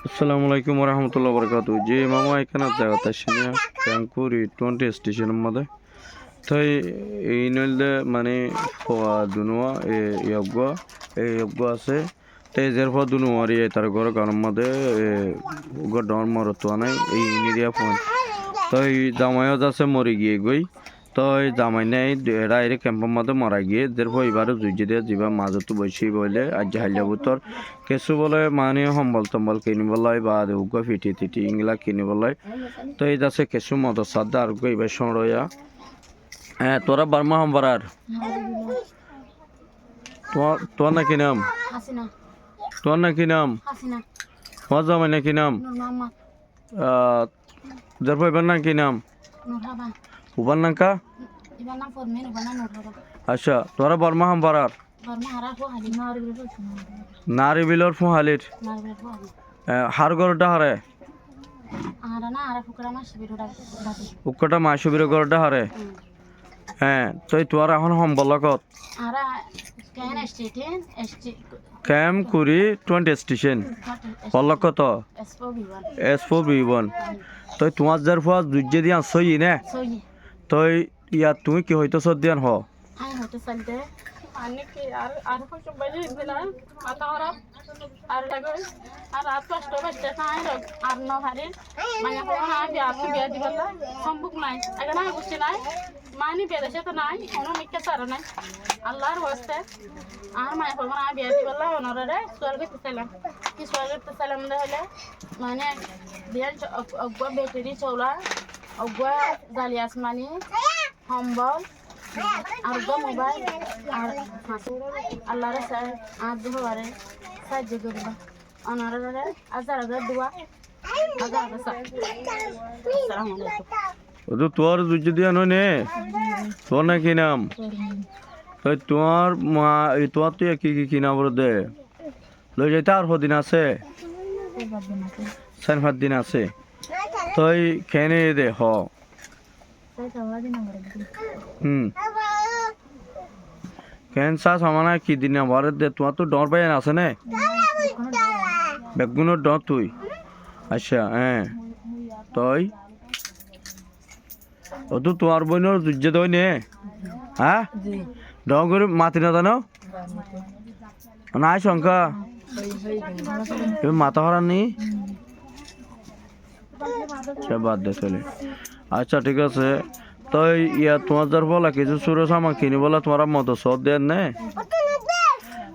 আসসালামু আলাইকুম ওরহামতুল্লাহ বরকাতু যে মামা এখানে জায়গাতে আসেনি ক্যাঙ্কুরি 20 স্টেশনের মধ্যে তাই এই নইলে মানে ফোয়া দুনুয়া এই আছে তাই এর পর দুনুয়ারি তার ঘর গানের মধ্যে ডর মরতো নাই এই ইনিরিয়া ফোন তাই জামাইও আছে মরে গিয়ে গই তই জামাই নাই এরা এর ক্যাম্পের মধ্যে মারা গিয়ে দেরপর এবারে জুজি দিয়ে যাবা মাজতো বসি বলে আজ হাইলা বুতর কিছু বলে মানে সম্বল টম্বল কিনিবলাই বা উগ্র ফিটি টিটি ইংলা কিনিবলাই তো এই আছে কিছু মদ সাদা আর এবার সরয়া হ্যাঁ তোরা বার্মা সম্বরার তোমার নাকি নাম তোমার নাকি নাম তোমার জামাই নাকি নাম দেরপর এবার নাকি নাম উবার নাকা আচ্ছা তোরা বর্মা হাম্বারার নারী বিলর ফুহালির হার গরটা হারে উকটা মাসুবির গরটা হারে হ্যাঁ তুই তোর এখন সম্বলকত ক্যাম কুরি 20 স্টেশন পলকত এসপো বি1 তুই তোমার যার ফুয়া দুজে দিয়া সই নে তুই ইয়াত তুমি কি হইতো সদিয়ান হ মানি বেদেশে তো নাই কোনো মিথ্যা সারা নাই আল্লাহর হস্তে আর মায়ের ফোন আমি বিয়ে দি বললাম ওনারে সোয়াল করতেছিলাম কি সোয়াল করতেছিলাম হলে মানে বিয়ান অগ্বা ব্যাটারি চৌলা অগ্বা জালি আসমানি সম্বল আর মোবাইল আর আল্লাহর আর দুবারে সাহায্য করবা ওনারে আজার দোয়া আজার আসসালামু আলাইকুম তোর দুজে দিয়া নয় নে তোর নাকি নাম তোমার মা তোমার তুই কি নাম দে লই যাইতে আর দিন আছে 4-5 দিন আছে তুই খেনে দে হ কেন চা সমানা কি দিন আমার দে তোমার তো ডর পাই আছে নে বেগুনের ডর তুই আচ্ছা হ্যাঁ তুই ও তো তোমার বোনের দুর্য দই নে হ্যাঁ ডর করে মাতি না জানো নাই শঙ্কা মাথা হারান নি বাদ দে চলে আচ্ছা ঠিক আছে তো ইয়া তোমার যার বলা কিছু সুরে সামান কিনি বলা তোমার মত সব দেন নে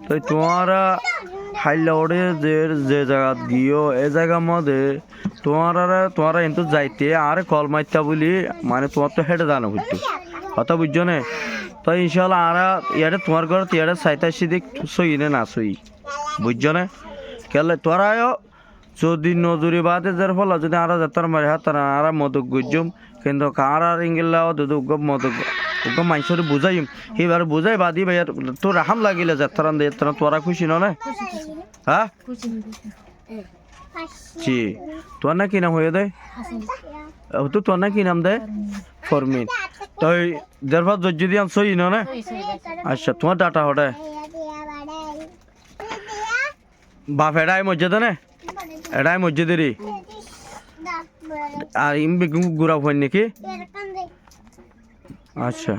তো তোমারা হাইলা ওড়ে যে জায়গা গিয়েও এই জায়গার মধ্যে তোমারা কিন্তু যাইতে আর কল মারতা বলি মানে তোমার তো হেঁটে জানো বুঝতো কথা বুঝছো নে তো ইনশাল্লাহ আর ইয়ারে তোমার ঘর ইয়ারে সাইতাশি দিক সই নে না সই বুঝছো নে কেলে তোরাও যদি নজুরি বাদে যার ফল যদি আর যাতার মারে হাত আর মদক গুজুম কিন্তু কার আর ইংলাও দুদু মদক মানুষের বুঝাইম এবার বুঝাই বাদি ভাই তোর রাহাম লাগিলে যাত্রান দে তোরা খুশি না হ্যাঁ জি তোর না কি নাম হয়ে দেয় তো তোর না কি নাম দেয় ফরমিন তো দেড়ভাত যদি আনছো ই না আচ্ছা তোমার ডাটা হঠাৎ বাপ এটাই মসজিদে নে এটাই মসজিদেরই আর ইম বেগুন গুড়া হয় নাকি আচ্ছা